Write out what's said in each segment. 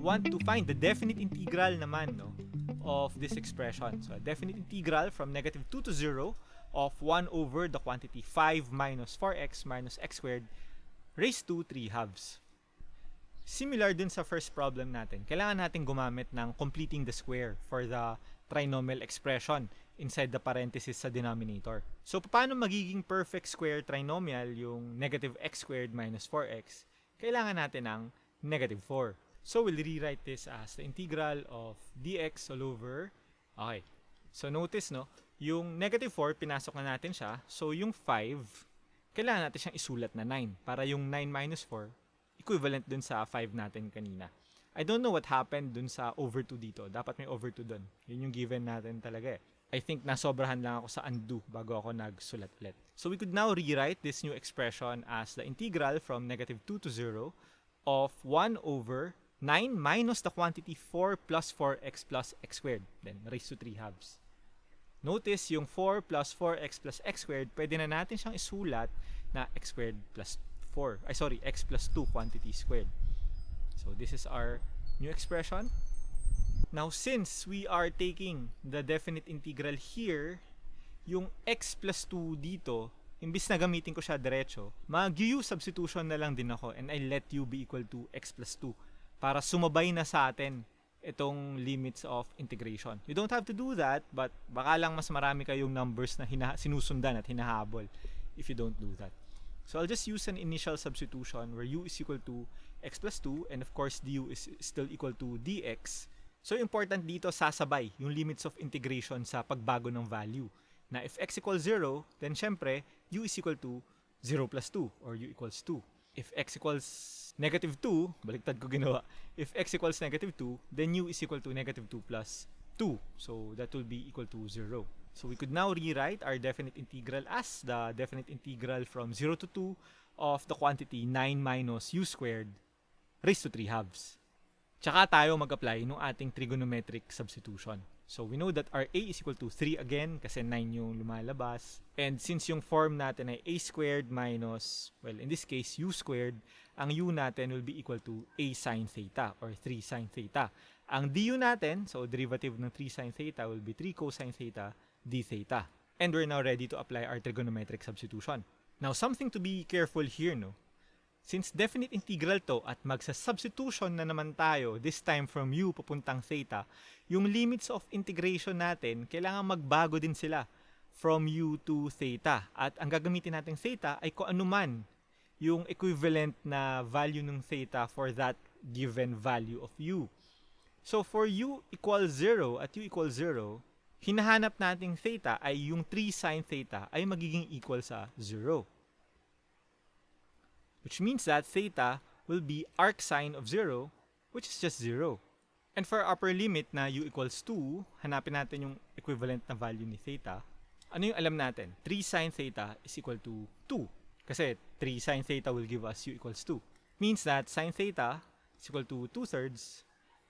want to find the definite integral naman, no, of this expression. So a definite integral from negative 2 to 0 of 1 over the quantity 5 minus 4x minus x squared raised to 3 halves. Similar dun sa first problem natin, kailangan natin gumamit ng completing the square for the trinomial expression inside the parenthesis sa denominator. So, paano magiging perfect square trinomial yung negative x squared minus 4x? Kailangan natin ng negative 4. So, we'll rewrite this as the integral of dx all over. Okay. So, notice, no? Yung negative 4, pinasok na natin siya. So, yung 5, kailangan natin siyang isulat na 9. Para yung 9 minus 4, equivalent dun sa 5 natin kanina. I don't know what happened dun sa over 2 dito. Dapat may over 2 dun. Yun yung given natin talaga eh. I think nasobrahan lang ako sa undo bago ako nagsulat ulit. So we could now rewrite this new expression as the integral from negative 2 to 0 of 1 over 9 minus the quantity 4 plus 4x plus x squared. Then raised to 3 halves. Notice yung 4 plus 4x plus x squared, pwede na natin siyang isulat na x squared plus 4. X plus 2 quantity squared. So this is our new expression. Now, since we are taking the definite integral here, yung x plus 2 dito, imbis na gamitin ko siya diretso, mag-u substitution na lang din ako and I let u be equal to x plus 2 para sumabay na sa atin itong limits of integration. You don't have to do that, but baka lang mas marami kayong numbers na sinusundan at hinahabol if you don't do that. So I'll just use an initial substitution where u is equal to x plus 2 and of course du is still equal to dx. So important dito sasabay yung limits of integration sa pagbago ng value. Na if x equals 0, then syempre u is equal to 0 plus 2 or u equals 2. If x equals negative 2, baliktad ko ginawa. If x equals negative 2, then u is equal to negative 2 plus 2. So that will be equal to 0. So we could now rewrite our definite integral as the definite integral from 0 to 2 of the quantity 9 minus u squared raised to 3 halves. Tsaka tayo mag-apply ng ating trigonometric substitution. So we know that our a is equal to 3 again kasi 9 yung lumalabas. And since yung form natin ay a squared minus, well in this case u squared, ang u natin will be equal to a sine theta or 3 sine theta. Ang du natin, so derivative ng 3 sine theta will be 3 cosine theta d theta. And we're now ready to apply our trigonometric substitution. Now something to be careful here, no? Since definite integral to at magsa-substitution na naman tayo, this time from u papuntang theta, yung limits of integration natin, kailangan magbago din sila from u to theta. At ang gagamitin natin theta ay kung ano man yung equivalent na value ng theta for that given value of u. So for u equals 0 at u equals 0, hinahanap nating theta ay yung 3 sine theta ay magiging equal sa 0. Which means that theta will be arc sine of 0, which is just 0. And for upper limit na u equals 2, hanapin natin yung equivalent na value ni theta. Ano yung alam natin? 3 sine theta is equal to 2. Kasi 3 sine theta will give us u equals 2. Means that sine theta is equal to 2/3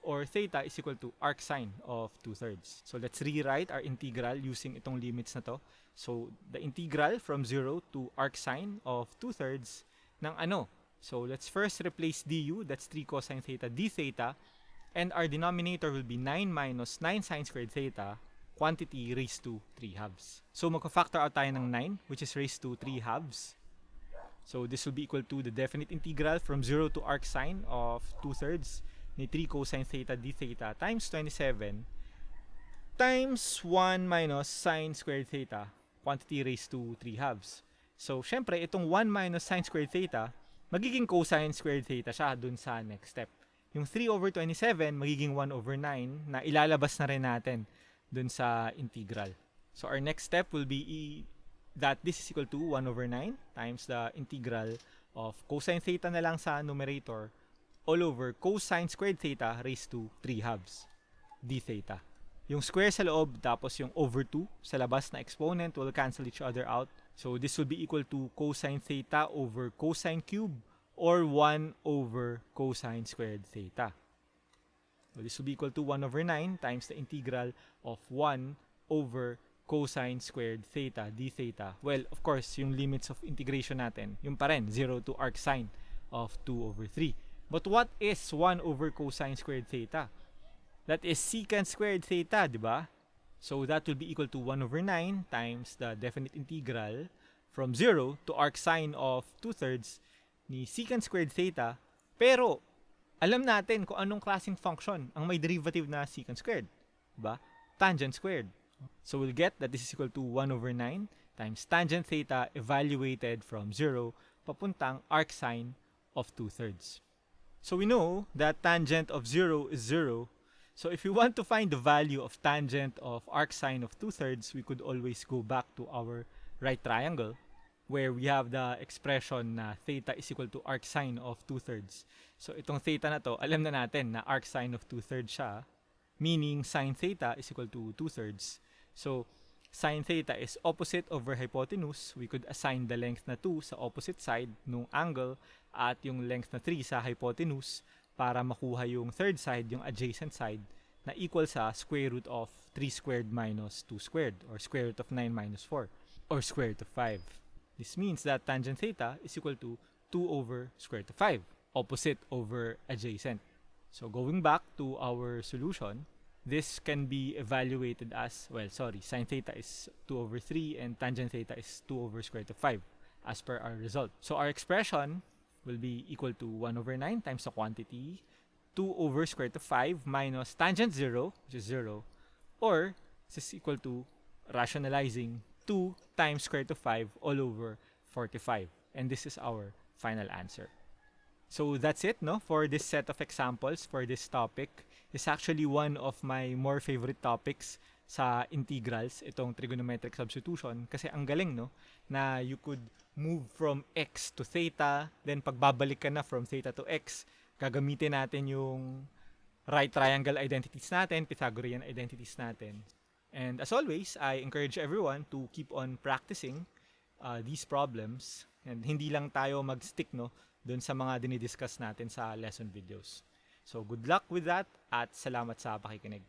or theta is equal to arc sine of 2/3. So let's rewrite our integral using itong limits na to. So the integral from 0 to arc sine of 2/3 ng ano. So let's first replace du, that's 3 cosine theta d theta, and our denominator will be 9 minus 9 sine squared theta, quantity raised to 3 halves. So magka-factor out tayo ng 9, which is raised to 3 halves. So this will be equal to the definite integral from 0 to arc sine of 2/3 ni 3 cosine theta d theta times 27 times 1 minus sine squared theta, quantity raised to 3 halves. So, syempre, itong 1 minus sine squared theta, magiging cosine squared theta siya dun sa next step. Yung 3 over 27, magiging 1 over 9 na ilalabas na rin natin dun sa integral. So, our next step will be that this is equal to 1 over 9 times the integral of cosine theta na lang sa numerator all over cosine squared theta raised to 3 halves d theta. Yung square sa loob tapos yung over 2 sa labas na exponent will cancel each other out. So this will be equal to cosine theta over cosine cube or 1 over cosine squared theta. So this will be equal to 1 over 9 times the integral of 1 over cosine squared theta d theta. Well, of course, yung limits of integration natin, yung pa rin, 0 to arc sine of 2 over 3. But what is 1 over cosine squared theta? That is secant squared theta, di ba? So that will be equal to 1 over 9 times the definite integral from 0 to arc sine of 2/3 ni secant squared theta. Pero, alam natin kung anong klaseng function ang may derivative na secant squared. Diba? Tangent squared. So we'll get that this is equal to 1 over 9 times tangent theta evaluated from 0 papuntang arc sine of 2/3. So we know that tangent of 0 is 0. So if we want to find the value of tangent of arc sine of 2/3, we could always go back to our right triangle where we have the expression na theta is equal to arc sine of 2/3. So itong theta na to, alam na natin na arc sine of 2/3 siya, meaning sine theta is equal to 2/3. So sine theta is opposite over hypotenuse. We could assign the length na 2 sa opposite side nung angle at yung length na 3 sa hypotenuse para makuha yung third side, yung adjacent side, na equal sa square root of 3 squared minus 2 squared, or square root of 9 minus 4, or square root of 5. This means that tangent theta is equal to 2 over square root of 5, opposite over adjacent. So going back to our solution, this can be evaluated as, sine theta is 2 over 3 and tangent theta is 2 over square root of 5 as per our result. So our expression will be equal to 1 over 9 times the quantity, 2 over square root of 5 minus tangent 0, which is 0, or this is equal to rationalizing 2 times square root of 5 all over 45. And this is our final answer. So that's it, no, for this set of examples for this topic. It's actually one of my more favorite topics sa integrals, itong trigonometric substitution, kasi ang galing, no, na you could move from x to theta, then pagbabalik ka na from theta to x, gagamitin natin yung right triangle identities natin, Pythagorean identities natin. And as always, I encourage everyone to keep on practicing these problems, and hindi lang tayo mag-stick, no, dun sa mga dinidiscuss natin sa lesson videos. So good luck with that at salamat sa pakikinig.